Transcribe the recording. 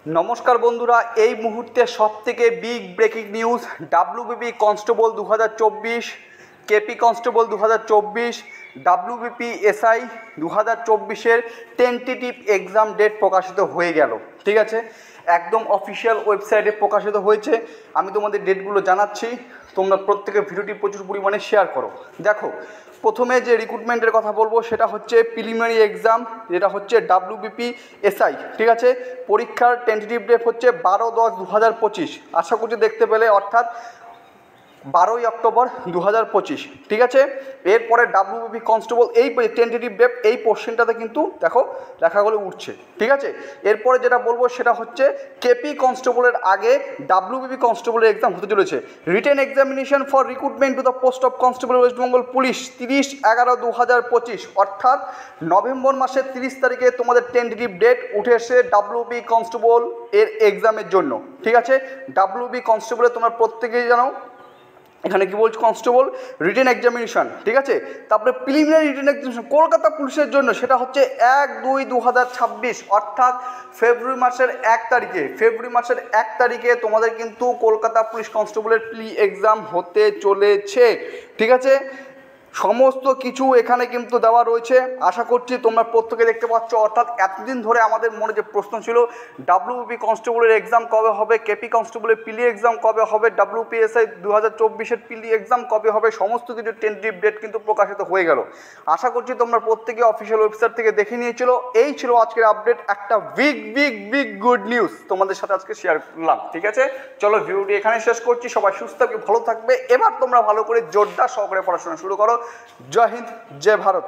নমস্কার বন্ধুরা, এই মুহূর্তে সবথেকে big breaking news. WBP constable 2024, KP constable 2024, WBP SI 2024-এর টেন্টেটিভ এক্সাম ডেট প্রকাশিত হয়ে গেল। ঠিক আছে, একদম অফিসিয়াল ওয়েবসাইটে প্রকাশিত হয়েছে। আমি তোমাদের ডেটগুলো জানাচ্ছি, তোমরা প্রত্যেকে ভিডিওটি প্রচুর পরিমাণে শেয়ার করো। দেখো, প্রথমে যে রিক্রুটমেন্টের কথা বলবো সেটা হচ্ছে প্রিলিমিনারি এক্সাম, যেটা হচ্ছে ডাব্লিউবিপি এসআই। ঠিক আছে, পরীক্ষার টেন্টেটিভ ডেট হচ্ছে 12/10/2025। আশা করছি দেখতে পেলে, অর্থাৎ 12ই অক্টোবর 2025। ঠিক আছে, এরপরে ডাব্লিউবিপি কনস্টেবল এই টেন্টেটিভ ডেট এই পোর্শনটাতে কিন্তু দেখো লেখাগুলো উঠছে। ঠিক আছে, এরপরে যেটা বলবো সেটা হচ্ছে কেপি কনস্টেবলের আগে ডাব্লিউবিপি কনস্টেবলের এক্সাম হতে চলেছে। Written examination for recruitment to the post of constable West Bengal police 30/11/2025, অর্থাৎ নভেম্বর মাসের 30 তারিখে তোমাদের টেন্টেটিভ ডেট উঠে এসে ডাব্লিউবি কনস্টেবল এর এক্সামের জন্য। ঠিক আছে, ডাব্লিউবি কনস্টেবলে তোমরা প্রত্যেকেই জানো এখানে কি বলছে, কনস্টেবল রিটেন এক্সামিনেশন। ঠিক আছে, তারপরে প্রিলিমিনারি রিটেন এক্সামিনেশন কলকাতা পুলিশের জন্য, সেটা হচ্ছে 1/2/2026, অর্থাৎ ফেব্রুয়ারি মাসের 1 তারিখে তোমাদের কিন্তু কলকাতা পুলিশ কনস্টেবলের প্রি এক্সাম হতে চলেছে। ঠিক আছে, সমস্ত কিছু এখানে কিন্তু দেওয়া রয়েছে। আশা করছি তোমরা প্রত্যেকে দেখতে পাচ্ছ। অর্থাৎ এতদিন ধরে আমাদের মনে যে প্রশ্ন ছিল ডাব্লিউবি কনস্টেবলের এক্সাম কবে হবে, কেপি কনস্টেবলের পিলি এক্সাম কবে হবে, ডাব্লিউপিএসআই 2024-এর পিলি এক্সাম কবে হবে, সমস্ত কিছু টেন্টেটিভ ডেট কিন্তু প্রকাশিত হয়ে গেল। আশা করছি তোমরা প্রত্যেকে অফিসিয়াল ওয়েবসাইট থেকে দেখে নিয়েছিল। এই ছিল আজকের আপডেট, একটা বিগ গুড নিউজ তোমাদের সাথে আজকে শেয়ার করলাম। ঠিক আছে, চলো ভিডিওটি এখানে শেষ করছি। সবাই সুস্থ থাকবে, ভালো থাকবে। এবার তোমরা ভালো করে জোরদার সহকারে পড়াশোনা শুরু করো। জয় হিন্দ, জয় ভারত।